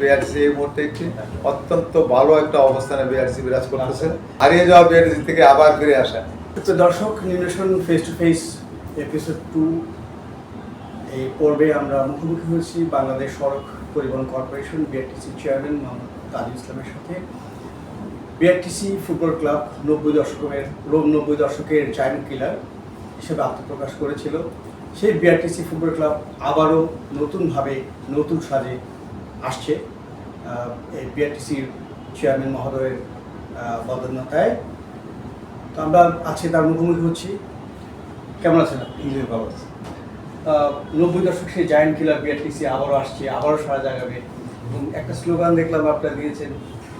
BRC এই মুহূর্তে একটি অত্যন্ত ভালো একটা অবস্থানে বিআরসি বিরাজ করতেছে। হারিয়ে যাওয়া বিআরসি থেকে আবার ফিরে আসা। তো দর্শক, nutrition face to face episode 2 এই পর্বে আমরা মুখোমুখি হয়েছি বাংলাদেশ সড়ক পরিবহন corporation BRTC chairman Mohammad Tajul ইসলামের সাথে। বিআরটিসি ফুটবল ক্লাব 90 দশকের জায়ান্ট কিলার হিসেবে আত্মপ্রকাশ করেছিল। সেই বিআরটিসি ফুটবল ক্লাব আবারও নতুনভাবে নতুন সাজে আসছে এই বিআরটিসির চেয়ারম্যান মহোদয়ের বদন্যতায়। তো আমরা আজকে তার মুখোমুখি হচ্ছি। কেমন আছেন আপনি? ভালো আছে। 90 দশক সেই জায়ান্ট কিলার বিআরটিসি আবারও আসছে, আবারও সারা জাগাবে। এবং একটা স্লোগান দেখলাম আপনারা দিয়েছেন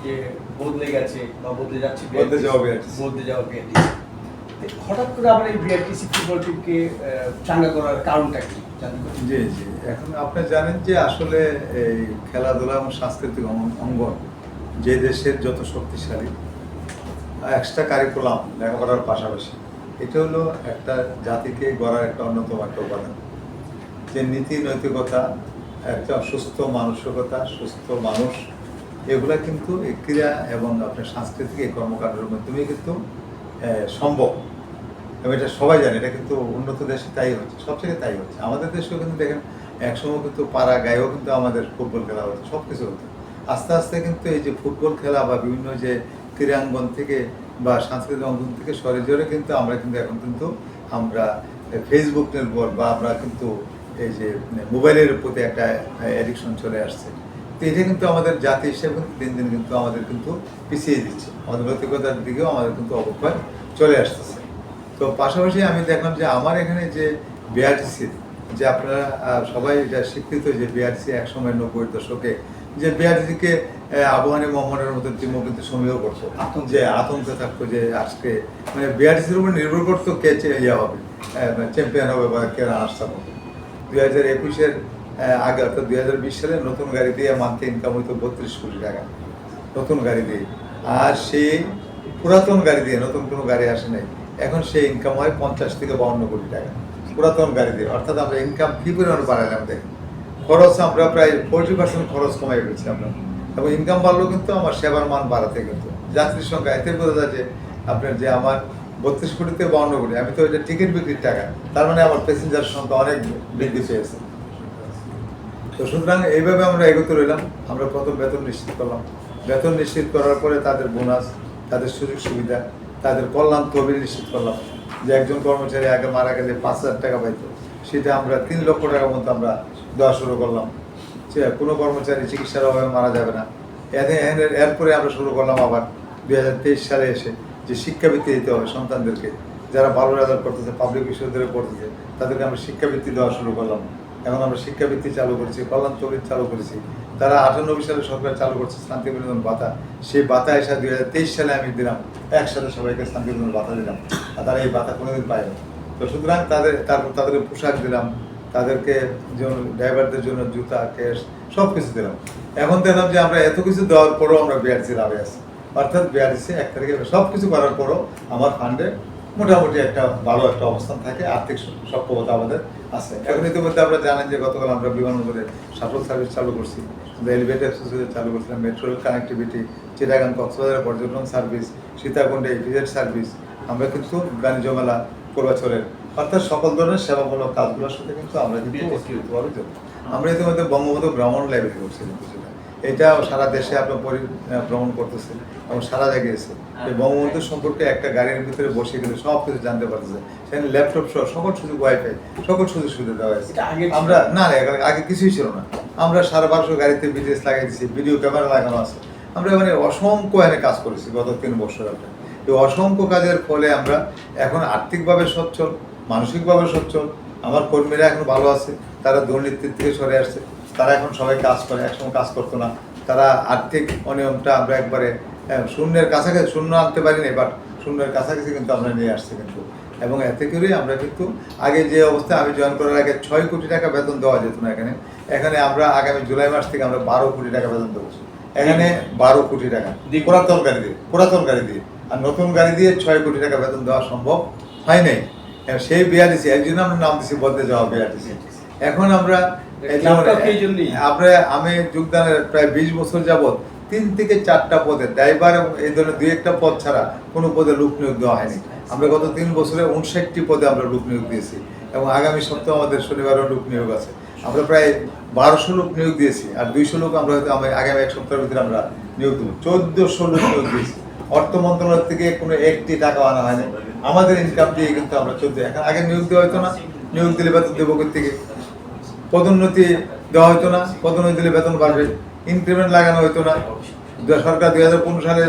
যে বদলে গেছে বা বদলে যাচ্ছে, বদলে যাওয়া বিআরটিসি। হঠাৎ করে আবার এই বিআরটিসি ফুটবল টিমকে চাঙ্গা করার কারণটা কি? জি জি, এখন আপনি জানেন যে আসলে এই খেলাধুলা এবং সাংস্কৃতিক অঙ্গন যে দেশের যত শক্তিশালী এক্সট্রা কারিকুলাম লেখাপড়ার পাশাপাশি এটা হলো একটা জাতিকে গড়ার একটা অন্যতম একটা উপাদান। যে নীতি নৈতিকতা, একটা সুস্থ মানসিকতা, সুস্থ মানুষ, এগুলা কিন্তু এই ক্রীড়া এবং আপনার সাংস্কৃতিক এই কর্মকাণ্ডের মাধ্যমে কিন্তু সম্ভব। এবং এটা সবাই জানে, এটা কিন্তু উন্নত দেশে তাই হচ্ছে, সব জায়গায় তাই হচ্ছে। আমাদের দেশেও কিন্তু দেখেন একসময় কিন্তু পাড়া গায়েও কিন্তু আমাদের ফুটবল খেলা হতো, সব কিছু হতো। আস্তে আস্তে কিন্তু এই যে ফুটবল খেলা বা বিভিন্ন যে ক্রীড়াঙ্গন থেকে বা সাংস্কৃতিক অঙ্গন থেকে সরে জোরে কিন্তু আমরা কিন্তু এখন কিন্তু আমরা ফেসবুক নির্ভর বা আমরা কিন্তু এই যে মোবাইলের প্রতি একটা অ্যাডিকশন চলে আসছে। তো এটা কিন্তু আমাদের জাতি হিসেবে কিন্তু দিন দিন কিন্তু আমাদের কিন্তু পিছিয়ে দিচ্ছে, আমাদের নৈতিকতার দিকেও আমাদের কিন্তু অবক্ষয় চলে আসতেছে। তো পাশাপাশি আমি দেখলাম যে আমার এখানে যে বিআরটিসি, যে আপনারা সবাই এটা স্বীকৃত যে বিআরটিসি একসময় 90 দশকে যে বিআরটিসিকে আবহানী মোহাম্মদের মতো টিমও কিন্তু সমীহ করতো, যে আতঙ্ক থাকতো যে আজকে মানে বিআরটিসির উপর নির্ভর করতো কে ইয়ে হবে, চ্যাম্পিয়ন হবে বা কে রানার্স আপ হবে। 2021-এর আগে অর্থাৎ 2020 সালে নতুন গাড়ি দিয়ে মান্থলি ইনকাম হইতো 32 কোটি টাকা, নতুন গাড়ি দিয়ে। আর সেই পুরাতন গাড়ি দিয়ে, নতুন কোনো গাড়ি আসে নাই, এখন সেই ইনকাম হয় 50 থেকে 52 কোটি টাকা পুরাতন গাড়ি দিয়ে। অর্থাৎ আমরা ইনকাম কি পরিমাণে বাড়ালাম দেখেন। খরচ আমরা প্রায় 40% খরচ কমাই ফেলছি আমরা, এবং ইনকাম বাড়লেও কিন্তু আমার সেবার মান বাড়াতে কিন্তু যাত্রীর সংখ্যা এতে বোঝা যায় যে আপনার যে আমার 32 কোটি থেকে 52 কোটি, আমি তো এটা টিকিট বিক্রির টাকা, তার মানে আমার প্যাসেঞ্জার সংখ্যা অনেক বৃদ্ধি পেয়েছে। তো সুতরাং এইভাবে আমরা এগোতে রইলাম। আমরা প্রথম বেতন নিশ্চিত করলাম, বেতন নিশ্চিত করার পরে তাদের বোনাস, তাদের সুযোগ সুবিধা, তাদের কল্যাণ তহবিল নিশ্চিত করলাম। যে একজন কর্মচারী আগে মারা গেলে 5,000 টাকা পাইতো, সেটা আমরা 3 লক্ষ টাকার মতো আমরা দেওয়া শুরু করলাম। কোনো কর্মচারী চিকিৎসার অভাবে মারা যাবে না। এরপরে আমরা শুরু করলাম আবার 2023 সালে এসে যে শিক্ষাবৃত্তি দিতে হবে সন্তানদেরকে, যারা ভালো রেজাল্ট করতেছে, পাবলিক বিশ্ববিদ্যালয়ে পড়তেছে, তাদেরকে আমরা শিক্ষাবৃত্তি দেওয়া শুরু করলাম। এখন আমরা শিক্ষাবৃত্তি চালু করেছি, কল্যাণ তহবিল চালু করেছি। তারা 98 সালে সরকার চালু করছে শান্তি বিনোদন ভাতা, সেই ভাতা এসে 2023 সালে আমি দিলাম, একসাথে সবাইকে শান্তি বিনোদন ভাতা দিলাম। আর তারা এই ভাতা কোনোদিন পায়নি। তো সুতরাং তাদেরকে পোশাক দিলাম, তাদেরকে যেমন ড্রাইভারদের জন্য জুতা, ক্যাশ সব কিছু দিলাম। এখন দেখলাম যে আমরা এত কিছু দেওয়ার পরও আমরা বিআরটিসি লাভে আছি। অর্থাৎ বিআরটিসি 1 তারিখে সব কিছু করার পরও আমার ফান্ডে মোটামুটি একটা ভালো একটা অবস্থান থাকে, আর্থিক সক্ষমতা আমাদের আছে। এখন ইতিমধ্যে আমরা জানেন যে গতকাল আমরা বিমানবন্দরে শাটল সার্ভিস চালু করছি, এলিভেটেড চালু করছিলাম, মেট্রো রেল কানেক্টিভিটি, চিটাগাং কক্সবাজারের পর্যটন সার্ভিস, সীতাকুণ্ডে ইপিজেড সার্ভিস, আমরা কিন্তু বাণিজ্য মেলা পূর্বাচলের, অর্থাৎ সকল ধরনের সেবামূলক কাজগুলোর সাথে কিন্তু আমরা কিন্তু আমরা ইতিমধ্যে বঙ্গবন্ধু ভ্রমণ লাইব্রেরি করছি কিন্তু সেটা, এটা সারা দেশে আপনার ভ্রমণ করতেছে এবং সারা জায়গায় এসে এই বঙ্গবন্ধু সম্পর্কে একটা গাড়ির ভিতরে বসে কিন্তু সব কিছু জানতে পারতেছে। সেখানে ল্যাপটপ সহ সকল সুযোগ, ওয়াইফাই, সকল সুযোগ সুবিধা দেওয়া হয়েছে। আমরা না আগে কিছুই ছিল না। আমরা 1250 গাড়িতে বিদেশ লাগাই দিচ্ছি, ভিডিও ক্যামেরা লাগানো আছে। আমরা মানে অসংখ্য এনে কাজ করেছি গত 3 বছর। আপনার এই অসংখ্য কাজের ফলে আমরা এখন আর্থিকভাবে সচ্ছল, মানসিকভাবে সচ্ছল। আমার কর্মীরা এখন ভালো আছে, তারা দুর্নীতির থেকে সরে আসছে, তারা এখন সবাই কাজ করে, একসময় কাজ করতো না। তারা আর্থিক অনিয়মটা আমরা একবারে শূন্যের কাছাকাছি, শূন্য আনতে পারিনি, বাট শূন্যের কাছাকাছি কিন্তু আমরা নিয়ে আসছি কিন্তু। এবং এতে করেই আমরা কিন্তু আগে যে অবস্থায় আমি জয়েন করার আগে 6 কোটি টাকা বেতন দেওয়া যেত না এখানে আমরা আগামী জুলাই মাস থেকে আমরা 12 কোটি টাকা বেতন দেবো এখানে। 12 কোটি টাকা পুরাতন গাড়ি দিয়ে আর নতুন গাড়ি দিয়ে 6 কোটি টাকা বেতন দেওয়া সম্ভব হয় নাই। সেই বিআরটিসি এর জন্য আমরা নাম দিচ্ছি বদলে যাওয়া বিআরটিসি। এখন আমরা এই আমি যোগদানের প্রায় 20 বছর যাবত 3 থেকে 4টা পদে ড্রাইভার এবং এই ধরনের 2-1টা পদ ছাড়া কোনো পদে লোক নিয়োগ দেওয়া হয়নি। আমরা গত 3 বছরে 59টি পদে আমরা লোক নিয়োগ দিয়েছি এবং আগামী সপ্তাহে আমাদের শনিবারও লোক নিয়োগ আছে। আমরা প্রায় 1200 লোক নিয়োগ দিয়েছি আর 200 লোক আমরা হয়তো আগামী এক সপ্তাহের ভিতরে আমরা নিয়োগ দেবো। 1400 লোক নিয়োগ দিয়েছি। অর্থ মন্ত্রণালয় থেকে কোনো একটি টাকা আনা হয়নি, আমাদের ইনকাম দিয়ে কিন্তু আমরা 14 এখন আগে নিয়োগ দেওয়া হতো না, নিয়োগ দিলে বেতন দেবো থেকে, পদোন্নতি দেওয়া হতো না, পদোন্নতি দিলে বেতন বাড়বে, ইনক্রিমেন্ট লাগানো হতো না। সরকার 2015 সালে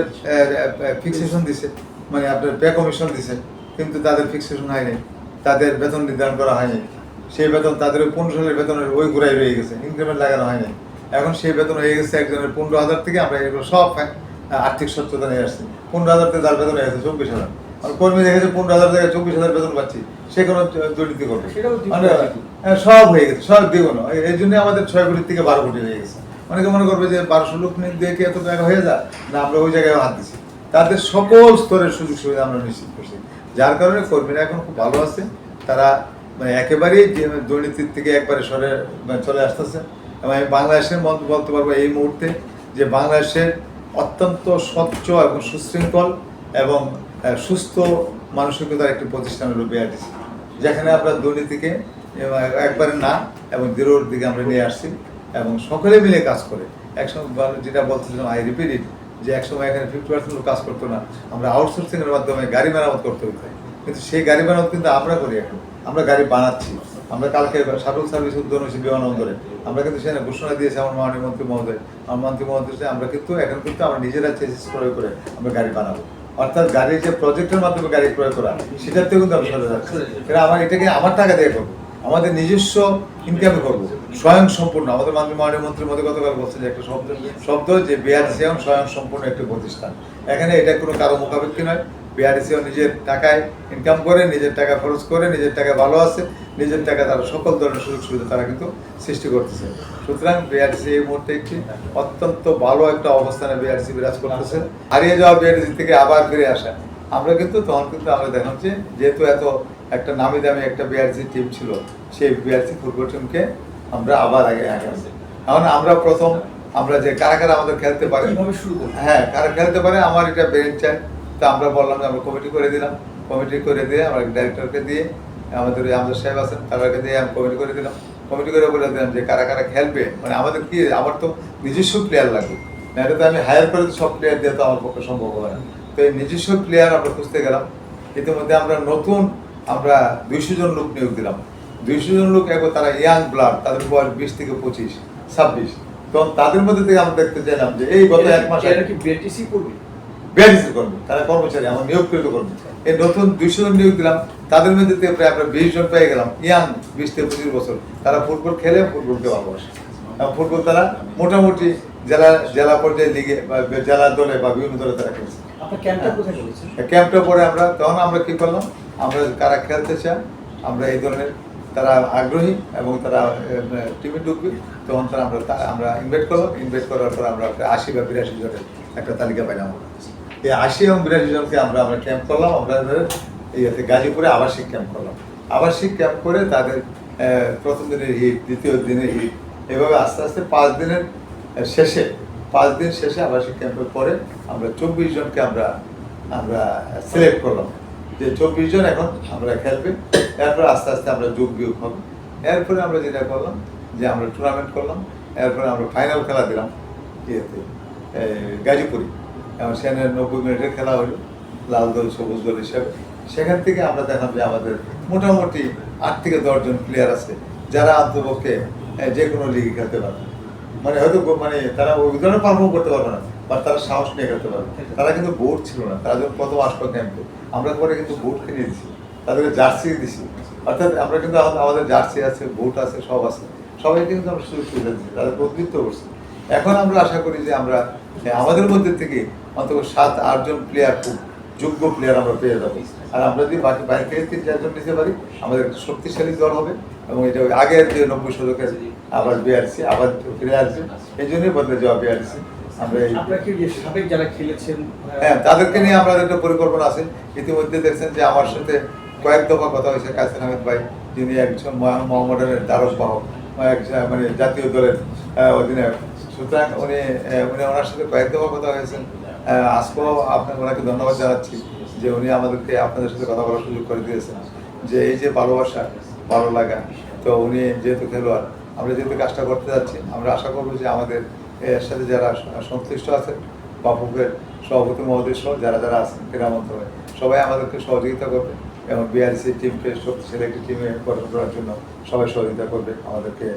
ফিক্সেশন দিছে, মানে আপনার পে কমিশন দিছে, কিন্তু তাদের ফিক্সেশন হয়নি, তাদের বেতন নির্ধারণ করা হয়নি। সেই বেতন তাদের 15 সালের বেতনের ওই ঘুরাই রয়ে গেছে, ইনক্রিমেন্ট লাগানো হয়নি। এখন সেই বেতন হয়ে গেছে একজনের 15,000 থেকে, আমরা এগুলো সব আর্থিক সচ্ছলতা নিয়ে আসছি। 15,000 থেকে তার বেতন হয়ে গেছে 24,000। আর কর্মী দেখেছে 15,000 থেকে 24,000 বেতন পাচ্ছি, সে কোনো দুর্নীতি করবে মানে সব হয়ে গেছে, সব দ্বিগুণ। এই জন্য আমাদের 6 কোটি থেকে 12 কোটি হয়ে গেছে। অনেকে মনে করবে যে 1200 লোক দিয়ে কি এত টাকা হয়ে যায় না, আমরা ওই জায়গায় হাত দিচ্ছি। তাদের সকল স্তরের সুযোগ সুবিধা আমরা নিশ্চিত করছি, যার কারণে কর্মীরা এখন খুব ভালো আছে। তারা মানে একেবারেই দুর্নীতির থেকে একবারে সরে চলে আসতেছে। এবং আমি বাংলাদেশের বলতে পারবো এই মুহূর্তে যে বাংলাদেশের অত্যন্ত স্বচ্ছ এবং সুশৃঙ্খল এবং সুস্থ মানসিকতার একটি প্রতিষ্ঠান হলো বিআরটিসি, যেখানে আমরা দুর্নীতিকে একবারে না এবং দৃঢ়র দিকে আমরা নিয়ে আসছি এবং সকলে মিলে কাজ করে। একসময় যেটা বলতেছিলাম, আই রিপিট ইট, যে একসময় এখানে 50% লোক কাজ করতো না, আমরা আউটসোর্সিংয়ের মাধ্যমে গাড়ি মেরামত করতে হতো, কিন্তু সেই গাড়ি মেরামত কিন্তু আমরা করি। এখন আমরা গাড়ি বানাচ্ছি। আমরা কালকে শাটল সার্ভিস উদ্বোধন হয়েছি বিমানবন্দরে, আমরা কিন্তু সেখানে ঘোষণা দিয়েছি আমার মাননীয় মন্ত্রী মহোদয়, আমার মন্ত্রী মহোদয়, আমরা কিন্তু এখন কিন্তু আমরা নিজেরা চেসিস ক্রয় করে আমরা গাড়ি বানাবো। অর্থাৎ গাড়ির যে প্রজেক্টের মাধ্যমে গাড়ি ক্রয় করা, সেটাতেও কিন্তু আমি সরে যাচ্ছি। এটা আমার এটাকে আমার টাকা দিয়ে করবো, আমাদের নিজস্ব ইনকামে করবো, স্বয়ং সম্পূর্ণ। আমাদের মাননীয় মন্ত্রীর মধ্যে গতকাল বলছে যে একটা শব্দ যে বিআরটিসি স্বয়ং সম্পূর্ণ একটি প্রতিষ্ঠান। এখানে এটা কোনো কারো মুখাপেক্ষি নয়। বিআরটিসিও নিজের টাকায় ইনকাম করে, নিজের টাকা খরচ করে, নিজের টাকা ভালো আছে, নিজের টাকা তারা সকল ধরনের সুযোগ সুবিধা তারা কিন্তু সৃষ্টি করতেছে। সুতরাং বিআরটিসি এই মুহূর্তে একটি অত্যন্ত ভালো একটা অবস্থানে বিআরটিসি বিরাজ করতেছে। হারিয়ে যাওয়া বিআরটিসি থেকে আবার ফিরে আসা, আমরা কিন্তু তখন কিন্তু আমরা দেখলাম যে যেহেতু এত একটা নামি দামি একটা বিআরটিসি টিম ছিল, সেই বিআরটিসি ফুটবল টিমকে আমরা আবার আগে আসি। এখন আমরা প্রথম আমরা যে কারা কারা আমাদের খেলতে পারে, হ্যাঁ কারা খেলতে পারে, আমার এটা বেঞ্চ চাই। তো আমরা বললাম যে আমরা কমিটি করে দিলাম, কমিটি করে দিয়ে আমরা ডাইরেক্টরকে দিয়ে, আমাদের আমাদের সাহেব আছেন তাদেরকে দিয়ে আমি কমিটি করে দিলাম। কমিটি করে বলে দিলাম যে কারা কারা খেলবে, মানে আমাদের কি, আমার তো নিজস্ব প্লেয়ার লাগবে, না এটা তো আমি হায়ার করে সব প্লেয়ার দিয়ে তো আমার পক্ষে সম্ভব হবে না। তো এই নিজস্ব প্লেয়ার আমরা খুঁজতে গেলাম। ইতিমধ্যে আমরা নতুন 200 জন লোক নিয়োগ দিলাম। 200 জন লোক একবার তারা ইয়াং ব্লাড, তাদের বয়স 20 থেকে 25, 26। তখন তাদের মধ্যে থেকে আমরা দেখতে চাইলাম যে এই গত 1 মাসে বিআরটিসি করবে, বিআরটিসি কর্মী, তারা কর্মচারী, আমার নিয়োগকৃত কর্মী। এই নতুন 200 জন নিয়োগ দিলাম, তাদের মধ্যে থেকে প্রায় আমরা 20 জন পেয়ে গেলাম ইয়াং 20 থেকে 25 বছর। তারা ফুটবল খেলে, ফুটবলকে ভালোবাসে এবং ফুটবল তারা মোটামুটি জেলা পর্যায়ে লিগে বা জেলা দলে বা বিভিন্ন দলে তারা খেলছে। ক্যাম্পটা পরে আমরা তখন আমরা কি করলাম, আমরা কারা খেলতে চান, আমরা এই ধরনের তারা আগ্রহী এবং তারা টিমে ঢুকবে, তখন তারা আমরা ইনভাইট করলাম। ইনভাইট করার পর আমরা 80 বা 82 জনের একটা তালিকা পাইলাম। এই 80 এবং 82 জনকে আমরা ক্যাম্প করলাম। আমরা ইয়েতে গাজীপুরে আবাসিক ক্যাম্প করলাম। আবাসিক ক্যাম্প করে তাদের প্রথম দিনের হিট, দ্বিতীয় দিনের হিট, এভাবে আস্তে আস্তে 5 দিনের শেষে, 5 দিন শেষে আবাসিক ক্যাম্পের পরে আমরা 24 জনকে আমরা সিলেক্ট করলাম যে 24 জন এখন আমরা খেলবে। এরপর আস্তে আস্তে আমরা যোগ বিয়োগ হবে। এরপরে আমরা যেটা করলাম যে আমরা টুর্নামেন্ট করলাম। এরপরে আমরা ফাইনাল খেলা দিলাম ইয়েতে গাজীপুরে, এবং সেখানে 90 মিনিটের খেলা হলো লাল দল সবুজ দল হিসাবে। সেখান থেকে আমরা দেখলাম যে আমাদের মোটামুটি 8 থেকে 10 জন প্লেয়ার আছে যারা অন্তপক্ষে যে কোনো লিগে খেলতে পারবে, মানে হয়তো মানে তারা ওই ধরনের পারফর্ম করতে পারবে না, বা তারা সাহস নিয়ে খেলতে পারবে। তারা কিন্তু বোর্ড ছিল না, তারা যখন প্রথম আসলো ক্যাম্পে, আমরা পরে কিন্তু বোর্ড কিনে দিচ্ছি, তাদেরকে জার্সি দিছি। অর্থাৎ আমরা কিন্তু আমাদের জার্সি আছে, বুট আছে, সব আছে, সবাইকে কিন্তু আমরা সুযোগ সুবিধা দিচ্ছি, তাদের প্রতিনিধিত্ব করছি। এখন আমরা আশা করি যে আমরা আমাদের মধ্যে থেকে অন্তত 7-8 জন প্লেয়ার, খুব যোগ্য প্লেয়ার আমরা পেয়ে যাবো। আর আমরা যদি বাকি বাইরে থেকে 3-4 জন নিতে পারি, আমাদের একটা শক্তিশালী দল হবে। এবং এটা আগের যে 90 শতকের আবার বিআরসি আবার ফিরে আসবে, এই জন্যই বদলে যাওয়া বিআরসি। আমরা সাবেক যারা খেলেছেন, হ্যাঁ তাদেরকে নিয়ে আমাদের একটা পরিকল্পনা আছে। ইতিমধ্যে দেখছেন যে আমার সাথে কয়েক দফা কথা হয়েছে কাসেম আহমেদ ভাই, যিনি একজন মোহামেডানের দ্বারক বাহক, মানে জাতীয় দলের অধিনায়ক। সুতরাং উনি ওনার সাথে কয়েক দফা কথা হয়েছেন। আজকেও আপনাকে ওনাকে ধন্যবাদ জানাচ্ছি যে উনি আমাদেরকে আপনাদের সাথে কথা বলার সুযোগ করে দিয়েছেন, যে এই যে ভালোবাসা, ভালো লাগা। তো উনি যেহেতু খেলোয়াড়, আমরা যেহেতু কাজটা করতে যাচ্ছি, আমরা আশা করবো যে আমাদের এর সাথে যারা সংশ্লিষ্ট আছেন, বাফুফের সভাপতি মহোদয় সহ যারা যারা আছেন ক্রীড়া মন্ত্রণালয়ে, সবাই আমাদেরকে সহযোগিতা করবে এবং বিআরসি টিমকে শক্তিশালী একটি টিমে গঠন করার জন্য সবাই সহযোগিতা করবে, আমাদেরকে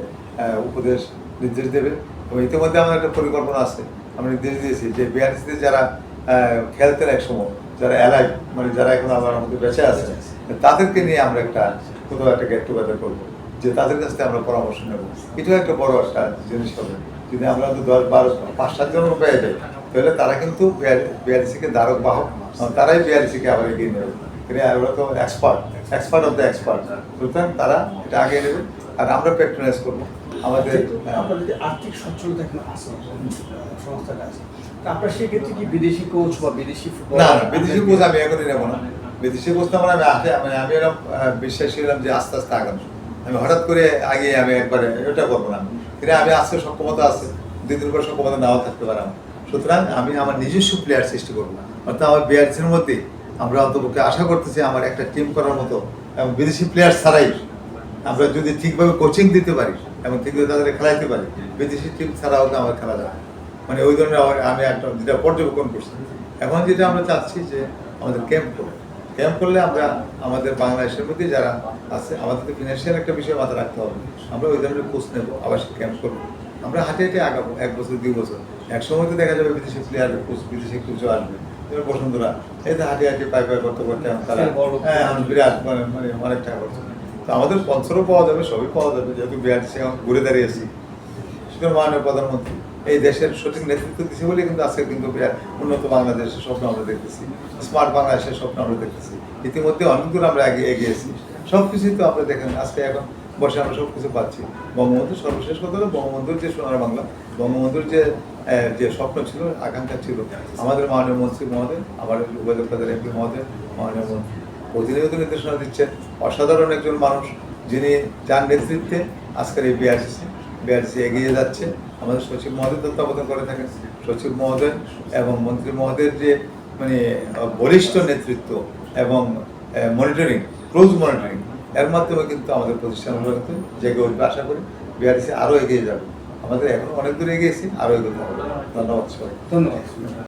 উপদেশ নির্দেশ দেবে। এবং ইতিমধ্যে আমাদের একটা পরিকল্পনা আছে, আমরা নির্দেশ দিয়েছি যে বিআরসিতে যারা খেলতেন এক সময়, যারা অ্যালাইভ, মানে যারা এখন আমার মধ্যে বেঁচে আছে, তাদেরকে নিয়ে আমরা একটা কোথাও একটা গেট টুগেদার করবো, যে তাদের কাছ থেকে আমরা পরামর্শ নেব। এটাও একটা বড় একটা জিনিস হবে। যদি আমরা তো 10-12 5-7 জন পেয়ে যাই, তাহলে তারা কিন্তু বিআরসিকে ধারক বাহক, তারাই বিআরসিকে আবার এগিয়ে নেবে। ওরা তো এক্সপার্ট অফ দ্য এক্সপার্ট, সুতরাং তারা এটা আগে নেবে আর আমরা প্যাট্রোনাইজ করবো। আমাদের আপনার যদি আর্থিক সচ্ছলতা এখন আছে সংস্থাটা আছে, তা আপনার সেক্ষেত্রে কি বিদেশি কোচ বা বিদেশি ফুটবল? না, বিদেশি কোচ আমি এখনই নেবো না। বিদেশি কোচ আমার আমি এরকম বিশ্বাস ছিলাম যে আস্তে আস্তে আগানো। আমি হঠাৎ করে আগে আমি একবারে এটা করবো না। কিন্তু আমি আজকে সক্ষমতা আছে, 2 দিন পর সক্ষমতা নাও থাকতে পারে আমার। সুতরাং আমি আমার নিজস্ব প্লেয়ার সৃষ্টি করবো, অর্থাৎ আমার বিআরসির মধ্যে আমরা অন্তপক্ষে আশা করতেছি আমার একটা টিম করার মতো, এবং বিদেশি প্লেয়ার ছাড়াই আমরা যদি ঠিকভাবে কোচিং দিতে পারি এবং ঠিকভাবে তাদের খেলাইতে পারি, বিদেশি টিম ছাড়াও আমার খেলা যাবে। মানে ওই ধরনের আমি একটা যেটা পর্যবেক্ষণ করছি। এখন যেটা আমরা চাচ্ছি যে আমাদের ক্যাম্প করলে আমরা আমাদের বাংলাদেশের মধ্যে যারা আছে, আমাদের তো ফিনান্সিয়াল একটা বিষয় মাথায় রাখতে হবে। আমরা ওই ধরনের কোচ নেবো, আবাসিক ক্যাম্প করবো, আমরা হাঁটে হাঁটে আগাবো 1 বছর 2 বছর। এক সময় তো দেখা যাবে বিদেশি প্লেয়ার কোচ, বিদেশি কোচও আসবে। যেমন বসুন্ধরা এই তো হাঁটে হাঁটে পাই করতে করতে তারা বিরাট মানে অনেক টাকা করছে। তো আমাদের স্পন্সরও পাওয়া যাবে, সবই পাওয়া যাবে, যেহেতু বিআরসি এখন ঘুরে দাঁড়িয়েছি। সুতরাং মাননীয় প্রধানমন্ত্রী এই দেশের সঠিক নেতৃত্ব দিচ্ছে বলে কিন্তু আজকে কিন্তু উন্নত বাংলাদেশের স্বপ্ন আমরা দেখতেছি, স্মার্ট বাংলাদেশের স্বপ্ন আমরা দেখতেছি। ইতিমধ্যে অনেক দূর আমরা এগিয়েছি। সব কিছুই তো আপনি দেখেন, আজকে এখন বসে আমরা সব কিছু পাচ্ছি। বঙ্গবন্ধুর সর্বশেষ কথা হলো বঙ্গবন্ধুর যে সোনার বাংলা, বঙ্গবন্ধুর যে স্বপ্ন ছিল, আকাঙ্ক্ষা ছিল, আমাদের মাননীয় মন্ত্রী মহোদয়, আমাদের উপযোক্তাদের এমপি মহোদয়, মাননীয় মন্ত্রী প্রতিনিয়ত নির্দেশনা দিচ্ছেন। অসাধারণ একজন মানুষ, যিনি যার নেতৃত্বে আজকের এই বিআরসি এগিয়ে যাচ্ছে। আমাদের সচিব মহোদয় তত্ত্বাবধান করে থাকেন। সচিব মহোদয় এবং মন্ত্রী মহোদয়ের যে মানে বলিষ্ঠ নেতৃত্ব এবং মনিটরিং, ক্লোজ মনিটরিং, এর মাধ্যমে কিন্তু আমাদের প্রতিষ্ঠানগুলো কিন্তু জেগে উঠবে। আশা করি বিআরসি আরও এগিয়ে যাবে। আমাদের এখন অনেক দূর এগিয়েছি, আরও এগোতে হবে। ধন্যবাদ সবাই। ধন্যবাদ।